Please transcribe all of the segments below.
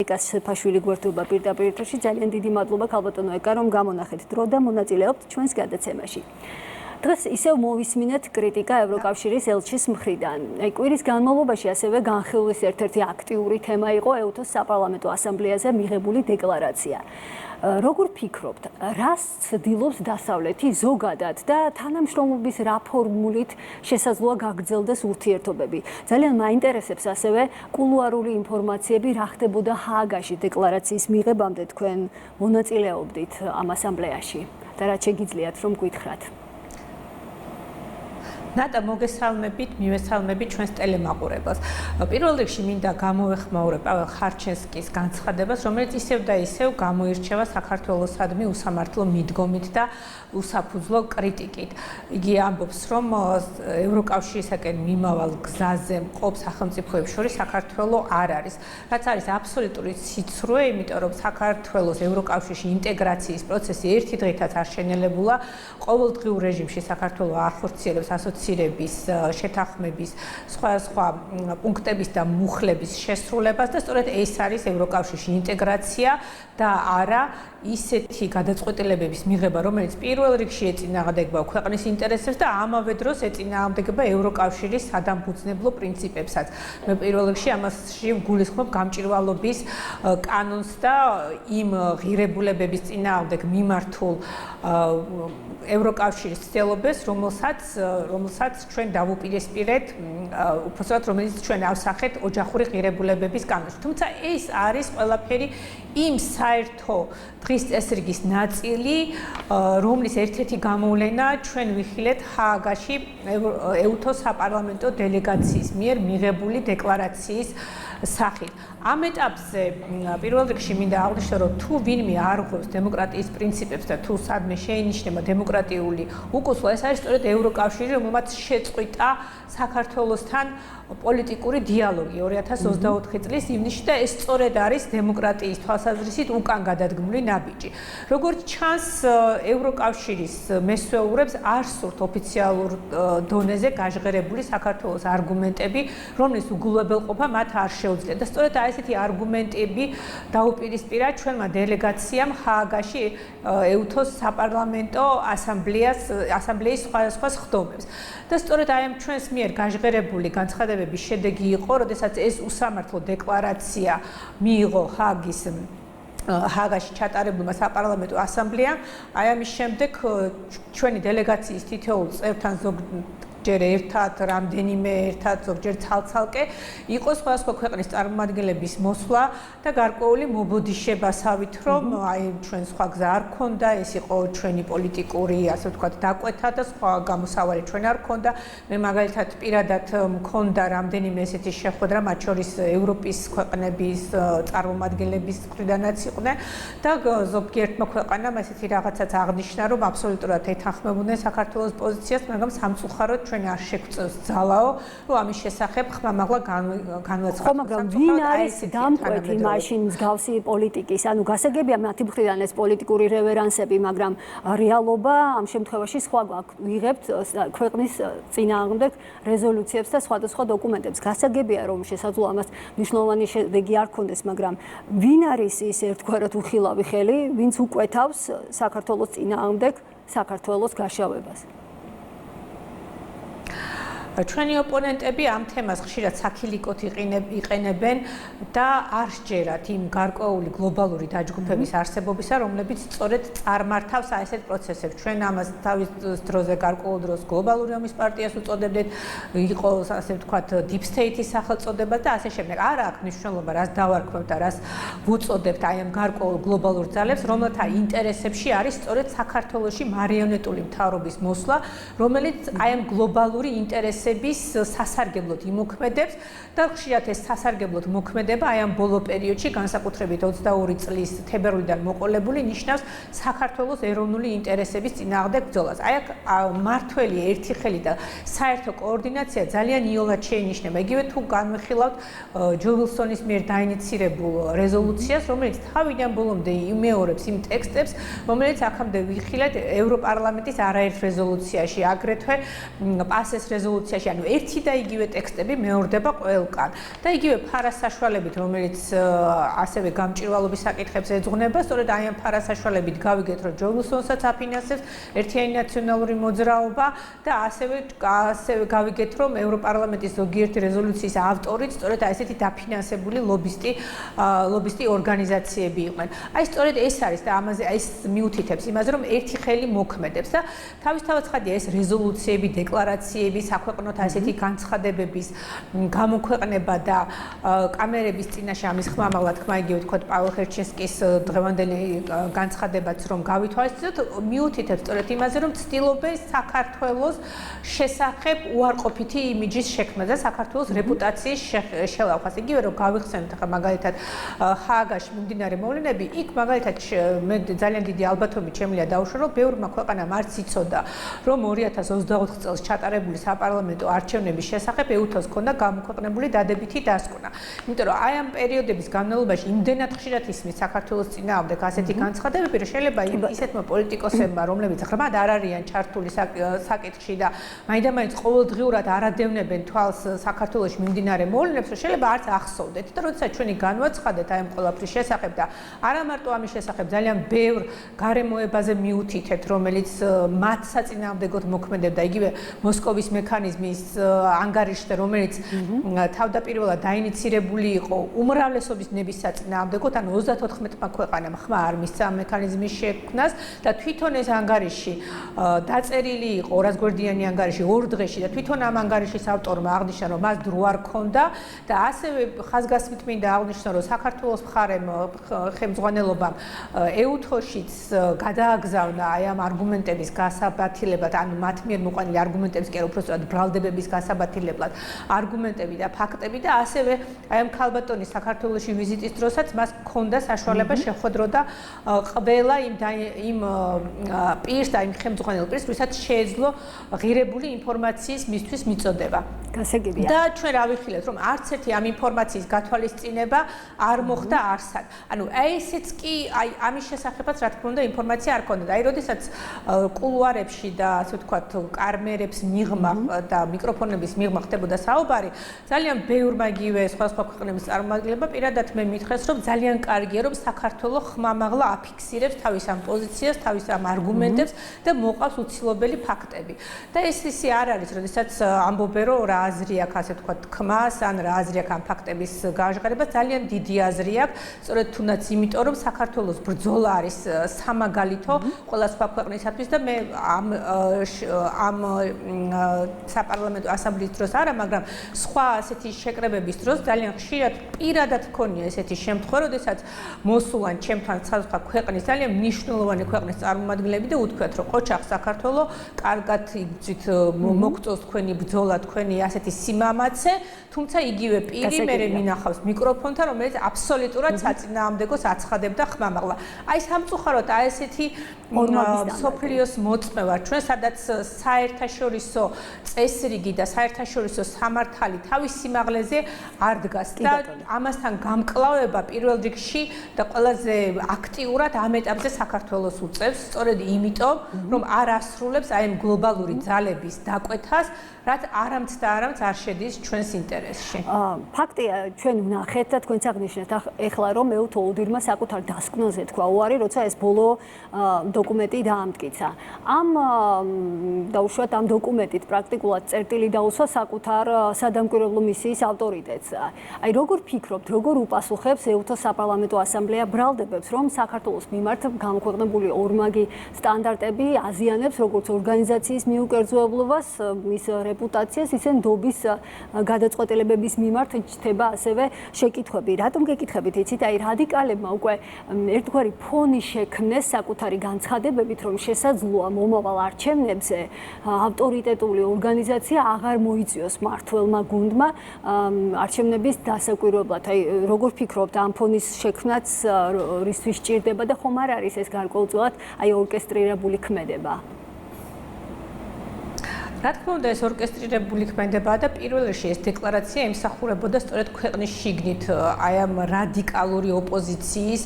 ვერონიკას სეფაშვილი გვერდობა პირდაპირ ეთერში. ძალიან დიდი მადლობა ქალბატონო ეკა, რომ გამონახეთ დრო და მონაწილეობთ ჩვენს გადაცემაში. დღეს ისევ მოვისმინეთ კრიტიკა ევროკავშირის ელჩის მხრიდან. კვირის განმავლობაში ასევე განხილვის ერთ-ერთი აქტიური თემა იყო EUTOS საპარლამენტო ასამბლეაზე მიღებული დეკლარაცია. როგორ ფიქრობთ, რას ცდილობს დასავლეთი ზოგადად და თანამშრომლობის რა ფორმულით შესაძლოა გაგრძელდეს ურთიერთობები? ძალიან მაინტერესებს ასევე კულუარული ინფორმაციები, რა ხდებოდა ჰააგაში დეკლარაციის მიღებამდე თქვენ მონაწილეობდით ამ ასამბლეაში და რა შეგიძლიათ რომ გითხრათ? ნატა მოგესალმებით, მივესალმებით ჩვენს ტელემაყურებელს. პირველ რიგში მინდა გამოვეხმაურე პაվել ხარჩენსკის განცხადებას, რომელიც ისევ და ისევ გამოირჩევა საქართველოსადმი უსამართლო მიდგომით და უსაფუძვლო კრიტიკით. იგი ამბობს, რომ ევროკავშირისაკენ მიმავალ გზაზე მყოფ სახელმწიფოებს შორის საქართველო არ არის. რაც არის აბსოლუტური სიცრუე, იმიტომ რომ საქართველოს ევროკავშირში ინტეგრაციის პროცესი ერთი დღითაც არ შენელებულა. ყოველდღიურ რეჟიმში საქართველო ახორციელებს ასოცირების, შეთანხმების, სხვა პუნქტების და მუხლების შესრულებას და სწორედ ეს არის ევროკავშირში ინტეგრაცია და არა ისეთი გადაწყვეტილებების მიღება, რომელიც პირველ რიგში ეწინააღმდეგება ქვეყნის ინტერესებს და ამავე დროს ეწინააღმდეგება ევროკავშირის სადამფუძნებლო პრინციპებსაც. მე პირველ რიგში ამაში გულისხმობ გამჭირვალობის კანონს და იმ ღირებულებების წინააღმდეგ მიმართულ ევროკავშირის ცდილობებს, რომელსაც ჩვენ დავუპირისპირეთ, უბრალოდ რომელიც ჩვენ ავსახეთ ოჯახური ღირებულებების კანონში. თუმცა ეს არის ყველაფერი იმ საერთო დღის წესრიგის ნაწილი, რომლის ერთ-ერთი გამოვლენა ჩვენ ვიხილეთ ჰააგაში EUTOS საპარლამენტო დელეგაციის მიერ მიღებული დეკლარაციის სახით. ამ ეტაპზე პირველ რიგში მინდა აღვნიშნო, რომ თუ ვინმე არ ღვევს დემოკრატიის პრინციპებს და თუ სადმე შეინიშნება დემოკრატიული უკუსვა, ეს არის სწორედ ევროკავშირი, რომელმაც შეწყვიტა საქართველოსთან პოლიტიკური დიალოგი 2024 წლის ივნისში და ეს სწორედ არის დემოკრატიის თვალსაზრისით უკან გადადგმული ნაბიჯი. როგორც ჩანს, ევროკავშირის მესვეურებს არ სურთ ოფიციალურ დონეზე გაჟღერებული საქართველოს არგუმენტები, რომლის უგულებელყოფა მათ არ შეუძლია და სწორედ ესეთი არგუმენტები დაუპირისპირა ჩვენმა დელეგაციამ ჰააგაში EUTOS საპარლამენტო ასამბლეის სხვადასხვა სხდომებს. და სწორედ აი ამ ჩვენს მიერ გაჟღერებული განცხადებების შედეგი იყო, როდესაც ეს უსამართლო დეკლარაცია მიიღო ჰააგაში ჩატარებულმა საპარლამენტო ასამბლეამ. აი ამის შემდეგ ჩვენი დელეგაციის თითოეულ წევრთან ჯერ ერთად, რამდენიმე ერთად, ზოგჯერ ცალ-ცალკე იყო სხვადასხვა ქვეყნის წარმომადგენლების მოსვლა და გარკვეული მობოდიშებასავით, რომ აი ჩვენ სხვა გზა არ ქონდა, ეს იყო ჩვენი პოლიტიკური, ასე ვთქვათ, დაკვეთა და სხვა გამოსავალი ჩვენ არ ქონდა. მე მაგალითად პირადად მქონდა რამდენიმე ესეთი შეხვედრა, მათ შორის ევროპის ქვეყნების წარმომადგენლების მხრიდანაც იყვნენ და ზოგიერთმა ქვეყანამ ესეთი რაღაცაც აღნიშნა, რომ აბსოლუტურად ეთანხმებოდნენ საქართველოს პოზიციას, მაგრამ სამწუხაროდ ჩვენ არ შეგვწევს ძალაო, რომ ამის შესახებ ხმამაღლა განვაცხადოთ. ხო, მაგრამ ვინ არის დამკვეთი მაშინ მსგავსი პოლიტიკის? ანუ გასაგებია მათი მხრიდან ეს პოლიტიკური რევერანსები, მაგრამ რეალობა ამ შემთხვევაში სხვა გვაქვს. ვიღებთ ქვეყნის წინააღმდეგ რეზოლუციებს და სხვადასხვა დოკუმენტებს. გასაგებია, რომ შესაძლოა ამას მნიშვნელოვანი შედეგი არ ქონდეს, მაგრამ ვინ არის ის ერთგვარად უხილავი ხელი, ვინც უკვეთავს საქართველოს წინააღმდეგ საქართველოს გაშავებას? ჩვენი ოპონენტები ამ თემას ხშირად საქილიკოთ იყენებენ და არ სჯერათ იმ გარკვეული გლობალური დაჯგუფების არსებობისა, რომლებიც სწორედ წარმართავს ასეთ პროცესებს. ჩვენ ამას თავის დროზე გარკვეულ დროს გლობალური ომის პარტიას უწოდებდით, იყო ასე ვთქვათ deep state-ის სახელწოდება და ასე შემდეგ. არ აქვს მნიშვნელობა, რას დავარქვევთ და რას ვუწოდებთ აი ამ გარკვეულ გლობალურ ძალებს, რომელთა ინტერესებში არის სწორედ საქართველოში მარიონეტული მთავრობის მოსვლა, რომელიც აი ამ გლობალური ინტერესების სასარგებლოდ იმოქმედებს და ხშირად ეს სასარგებლოდ მოქმედება აი ამ ბოლო პერიოდში, განსაკუთრებით 22 წლის თებერვლიდან მოყოლებული, ნიშნავს საქართველოს ეროვნული ინტერესების წინააღმდეგ ბრძოლას. აი აქ მართველი ერთი ხელი და საერთო კოორდინაცია ძალიან იოლად შეინიშნება. იგივე თუ განვიხილავთ ჯო ვილსონის მიერ დაინიცირებულ რეზოლუციას, რომელიც თავიდან ბოლომდე იმეორებს იმ ტექსტებს, რომელიც აქამდე ვიხილეთ ევროპარლამენტის არაერთ რეზოლუციაში, აგრეთვე პასეს რეზოლუციაში რეზოლუციაში, ანუ ერთი და იგივე ტექსტები მეორდება ყველგან. და იგივე ფარასაშუალებით, რომელიც ასევე გამჭირვალობის საკითხებს ეძღვნება, სწორედ აი ამ ფარასაშუალებით გავიგეთ, რომ ჯონ უილსონსაც აფინანსებს ერთიანი ნაციონალური მოძრაობა და ასევე გავიგეთ, რომ ევროპარლამენტის ზოგიერთი რეზოლუციის ავტორიც სწორედ აი ესეთი დაფინანსებული ლობისტი ორგანიზაციები იყვნენ. აი სწორედ ეს არის და ამაზე ეს მიუთითებს იმაზე, რომ ერთი ხელი მოქმედებს და თავისთავად ხადია ეს რეზოლუციები, დეკლარაციები, საქვეყნოთა ესეთი განცხადებების გამოქვეყნება და კამერების წინაშე ამის ხმამაღლა თქმა იგივე თქვა პაველ ხერჩენსკის დღევანდელი განცხადებაც რომ გავითვალისწინოთ, მიუთითებს სწორედ იმაზე, რომ ცდილობენ საქართველოს შესახებ უარყოფითი იმიჯის შექმნა და საქართველოს რეპუტაციის შელავხას. იგივე რომ გავიხსენოთ ახლა მაგალითად ჰააგაში მიმდინარე მოვლენები, იქ მაგალითად მე ძალიან დიდი ალბათობით შემიძლია დავუშვო, რომ ბევრმა ქვეყანამ არც იცოდა, რომ 2024 წელს ჩატარებული საპარლამენტო არჩევნების შესახებ EUTO-ს ჰქონდა გამოქვეყნებული დადებითი დასკვნა. იმიტომ რომ აი ამ პერიოდების განმავლობაში იმდენად ხშირად ისმის საქართველოს წინააღმდეგ ასეთი განცხადებები, რომ შეიძლება ისეთმა პოლიტიკოსებმა, რომლებიც ღრმად არ არიან ჩართული საკითხში და მაინდამაინც ყოველდღიურად არ ადევნებენ თვალს საქართველოში მიმდინარე მოვლენებს, რომ შეიძლება არც ახსოვდეთ და როდესაც ჩვენი განვაცხადეთ აი ამ ყველაფრის შესახებ და არა მარტო ამის შესახებ ძალიან ბევრ გარემოებაზე მიუთითეთ, რომელიც მათ საწინააღმდეგოდ მოქმედებდა, იგივე მოსკოვის მექანიზმის ანგარიშზე, რომელიც თავდაპირველად დაინიცირებული იყო უმრავლესობის ნების საწინააღმდეგოდ, ანუ 34-მა ქვეყანამ ხმა არ მისცა ამ მექანიზმის შექმნას და თვითონ ეს ანგარიში დაწერილი იყო 200 გვერდიანი ანგარიში 2 დღეში და თვითონ ამ ანგარიშის ავტორმა აღნიშნა, რომ მას დრო არ ჰქონდა და ასევე ხაზგასმით მინდა აღნიშნო, რომ საქართველოს მხარემ ხელმძღვანელობამ EUTO-შიც გადააგზავნა აი ამ არგუმენტების გასაბათილებად, ანუ მათ მიერ მოყვანილი არგუმენტების კი არა, უბრალოდ ბრალდებების გასაბათილებლად არგუმენტები და ფაქტები და ასევე აი ამ ქალბატონის საქართველოში ვიზიტის დროსაც მას ჰქონდა საშუალება შეხვედროდა ყველა იმ პირს და იმ ხელმძღვანელ პირს, ვისაც შეეძლო ღირებული ინფორმაციის მისთვის მიწოდება. გასაგებია. და ჩვენ რა ვიხილეთ, რომ არც ერთი ამ ინფორმაციის გათვალისწინება არ მოხდა არსად. ანუ აი ესეც კი აი ამის შესახებაც რა თქმა უნდა ინფორმაცია არ ქონდა. აი როდესაც კულუარებში და ასე ვთქვათ კამერებს მიღმა და მიკროფონების მიღმა ხდებოდა საუბარი, ძალიან ბევრმა იგივე სხვადასხვა ქვეყნების წარმომადგენლებმა პირადად მე მითხრეს, რომ ძალიან კარგია, რომ საქართველოს ხმამაღლა აფიქსირებს თავის ამ პოზიციას, თავის ამ არგუმენტებს და მოყავს უცილობელი ფაქტები. და ეს ისე არ არის, როდესაც ამბობენ, რომ რა აზრი აქვს, ასე ვთქვათ, თქმას, ან რა აზრი აქვს ამ ფაქტების გაჟღერებას, ძალიან დიდი აზრი აქვს, სწორედ თუნდაც იმიტომ, რომ საქართველოს ბრძოლა არის სამაგალითო ყველა სხვა ქვეყნისათვის და მე ამ საპარლამენტო ასამბლეის დროს არა, მაგრამ სხვა ასეთი შეკრებების დროს ძალიან ხშირად პირადად მქონია ესეთი შემთხვევა, როდესაც მოსულან ჩემთან სხვადასხვა ქვეყნის ძალიან მნიშვნელოვანი ქვეყნის წარმომადგენლები და უთქვათ, რომ ყოჩახ საქართველო, კარგად იგრძით მოგწოს თქვენი ბრძოლა, თქვენი ასეთი სიმამაცე, თუმცა იგივე პირი მე მინახავს მიკროფონთან, რომელიც აბსოლუტურად საწინააღმდეგოს აცხადებდა ხმამაღლა. აი სამწუხაროდ აი ესეთი სოფლიოს მოწმევა ჩვენ, სადაც საერთაშორისო წესრიგი და საერთაშორისო სამართალი თავის სიმაღლეზე არ დგას და ამასთან გამკლავება პირველ რიგში და ყველაზე აქტიურად ამ ეტაპზე საქართველოს უწევს, სწორედ იმიტომ, რომ არ ასრულებს აი ამ გლობალური ძალების დაკვეთას, რაც არამც და არამც არ შედის ჩვენს ინტერესში. ფაქტია, ჩვენ ვნახეთ და თქვენც აღნიშნეთ ეხლა, რომ EUTO უდირმა საკუთარ დასკვნაზე თქვა უარი, როცა ეს ბოლო დოკუმენტი დაამტკიცა. ამ დაუშვათ ამ დოკუმენტით პრაქტიკულად წერტილი დაუსვა საკუთარ სადამკვირვებლო მისიის ავტორიტეტს. აი როგორ ფიქრობთ, როგორ უპასუხებს EUTO საპარლამენტო ასამბლეა ბრალდებებს, რომ საქართველოს მიმართ გამოქვეყნებული ორმაგი სტანდარტები აზიანებს როგორც ორგანიზაციის მიუკერძოებლობას, მის რეპუტაციას, ისე ნდობის გადაწყვეტილებების მიმართ ჩნდება ასევე შეკითხვები. რატომ გეკითხებით, იცით, აი რადიკალებმა უკვე ერთგვარი ფონი შექმნეს საკუთარი განცხადებებით, რომ შესაძლოა მომავალ არჩევნებზე ავტორიტეტული ორგანიზაცია აღარ მოიწვიოს მმართველმა გუნდმა არჩევნების დასაკვირვებლად. აი როგორ ფიქრობთ, ამ ფონის შექმნაც რისთვის სჭირდება და ხომ არ არის ეს გარკვეულწილად აი ორკესტრირებული ქმედება? რა თქმა უნდა, ეს ორკესტრირებული ქმედება და პირველ რიგში ეს დეკლარაცია ემსახურებოდა სწორედ ქვეყნის შიგნით აი ამ რადიკალური ოპოზიციის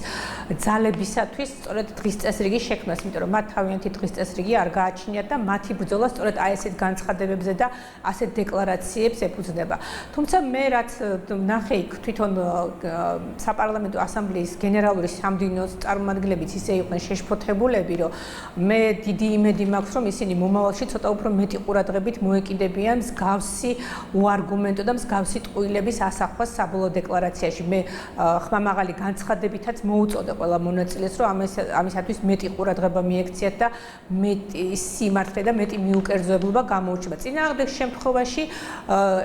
ძალებისათვის სწორედ დღის წესრიგის შექმნას, იმიტომ რომ მათ თავიანთი დღის წესრიგი არ გააჩნიათ და მათი ბრძოლა სწორედ აი ესეთ განცხადებებზე და ასეთ დეკლარაციებს ეფუძნება. თუმცა მე რაც ნახე იქ თვითონ საპარლამენტო ასამბლეის გენერალური სამდივნოს წარმომადგენლებიც ისე იყვნენ შეშფოთებულები, რომ მე დიდი იმედი მაქვს, რომ ისინი მომავალში ცოტა უფრო მეტი ყურადღებით მოეკიდებიან მსგავსი უარგუმენტო და მსგავსი ტყუილების ასახვას საბოლოო დეკლარაციაში. მე ხმამაღალი განცხადებითაც მოუწოდე ყველა მონაწილეს, რომ ამისათვის მეტი ყურადღება მიექციათ და მეტი სიმართლე და მეტი მიუკერძოებულობა გამოუჩნდება. წინააღმდეგ შემთხვევაში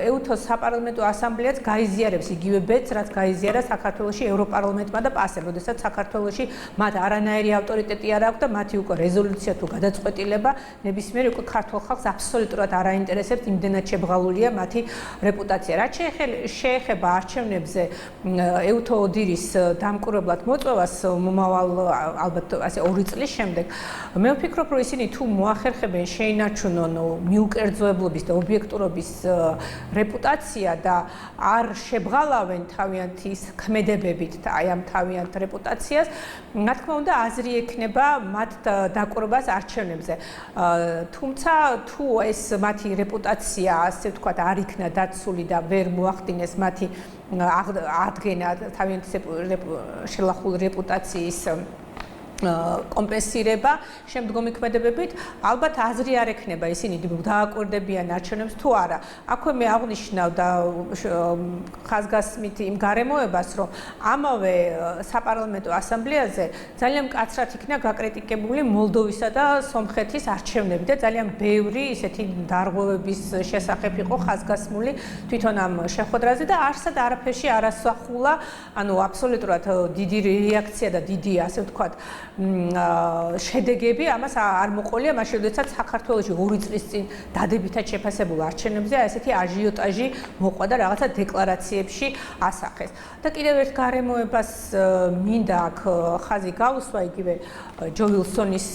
ეუთოს საპარლამენტო ასამბლეაც გაიზიარებს იგივე ბედს, რაც გაიზიარა საქართველოში ევროპარლამენტმა და პასე, როდესაც საქართველოში მათ არანაირი ავტორიტეტი არ აქვს და მათი უკვე რეზოლუცია თუ გადაწყვეტილება ნებისმიერ უკვე ქართულ ხალხს აბსოლუტურად არ აინტერესებს, იმდენად შებრალულია მათი რეპუტაცია. რაც შეეხება არჩევნებზე ეუთო ოდირის დამკვირვებლად მოწვევას მომავალ ალბათ ასე 2 წლის შემდეგ, მე ვფიქრობ, რომ ისინი თუ მოახერხებენ შეინარჩუნონ მიუკერძოებლობის და ობიექტურობის რეპუტაცია და არ შებრალავენ თავიანთი ქმედებებით აი ამ თავიანთ რეპუტაციას, რა თქმა უნდა, აზრი ექნება მათ დაკვირვებას არჩევნებზე. თუმცა თუ ეს მათი რეპუტაცია, ასე ვთქვათ, არ იქნა დაცული და ვერ მოახდინეს მათი ადგენა თავიანთი შელახული რეპუტაციის კომპენსირება შემდგომი ქმედებებით, ალბათ აზრი არ ექნება ისინი დააკვირდებიან არჩევნებს თუ არა. აქვე მე აღნიშნავ და ხაზგასმით იმ გარემოებას, რომ ამავე საპარლამენტო ასამბლეაზე ძალიან მკაცრად იქნა გაკრიტიკებული მოლდოვისა და სომხეთის არჩევნები და ძალიან ბევრი ისეთი დარღვევების შესახებ იყო ხაზგასმული თვითონ ამ შეხვედრაზე და არსად არაფერში არ ასახულა, ანუ აბსოლუტურად დიდი რეაქცია და დიდი, ასე ვთქვათ, შედეგები ამას არ მოყოლია მაშინ, როდესაც საქართველოში 2 წლის წინ დადებითად შეფასებულ არჩევნებზე ესეთი აჟიოტაჟი მოყვა და რაღაცა დეკლარაციებში ასახეს. და კიდევ ერთ გარემოებას მინდა აქ ხაზი გაუსვა იგივე ჯო ვილსონის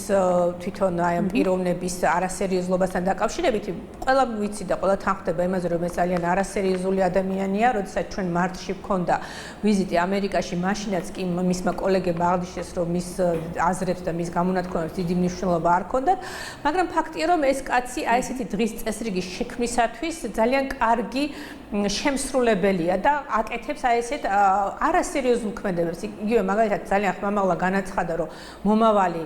თვითონ აი ამ პიროვნების არასერიოზულობასთან დაკავშირებით. ყველა ვიცი და ყველა თანხდება იმაზე, რომ ეს ძალიან არასერიოზული ადამიანია, როდესაც ჩვენ მარტში ვქონდა ვიზიტი ამერიკაში, მაშინაც კი მისმა კოლეგებმა აღნიშნეს, რომ მის აზრებს და მის გამონათქვამებს დიდი მნიშვნელობა არ ჰქონდათ, მაგრამ ფაქტია, რომ ეს კაცი აი ესეთი დღის წესრიგის შექმნისათვის ძალიან კარგი შემსრულებელია და აკეთებს აი ესეთ არასერიოზულ ქმედებებს. იგივე მაგალითად ძალიან ხმამაღლა განაცხადა, რომ მომავალი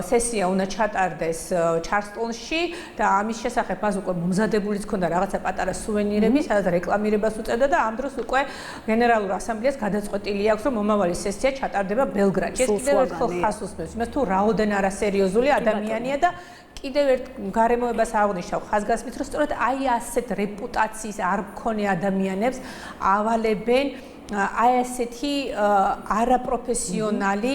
სესია უნდა ჩატარდეს ჩარლსტონში და ამის შესახებ მას უკვე მომზადებულიც ჰქონდა რაღაცა პატარა სუვენირები, სადაც რეკლამირებას უწევდა და ამ დროს უკვე გენერალურ ასამბლეას გადაწყვეტილი აქვს, რომ მომავალი სესია ჩატარდება ბელგრადში. ეს კიდევ ერთხელ ხაზს უსმენს იმას, თუ რაოდენ არასერიოზული ადამიანია და კიდევ ერთ გარემოებას აღნიშნავ ხაზგასმით, რომ სწორედ აი ასეთ რეპუტაციის არ მქონე ადამიანებს ავალებენ აი ესეთი არაპროფესიონალი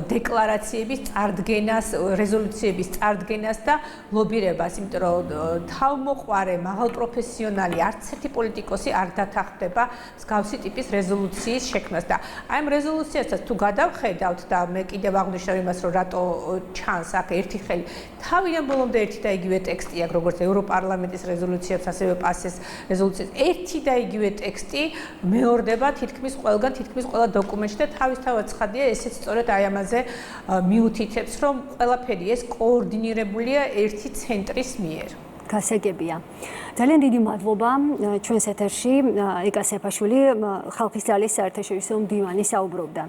დეკლარაციების წარდგენას, რეზოლუციების წარდგენას და ლობირებას, იმიტომ რომ თავმოყვარე მაღალპროფესიონალი არც ერთი პოლიტიკოსი არ დათანხმდება მსგავსი ტიპის რეზოლუციის შექმნას და აი ამ რეზოლუციასაც თუ გადავხედავთ და მე კიდევ აღნიშნავ იმას, რომ რატო ჩანს აქ ერთი ხელი, თავიდან ბოლომდე ერთი და იგივე ტექსტი აქვს, როგორც ევროპარლამენტის რეზოლუციებს, ასევე პასეს რეზოლუციებს, ერთი და იგივე ტექსტი მეორდება თითქმის ყველა დოკუმენტში და თავისთავად ცხადია, ესეც სწორედ აი ამაზე მიუთითებს, რომ ყველაფერი ეს კოორდინირებულია ერთი ცენტრის მიერ. გასაგებია. ძალიან დიდი მადლობა ჩვენს ეთერში ეკა სეფაშვილი, ხალხის ძალის საერთაშორისო მდივანი საუბრობდა.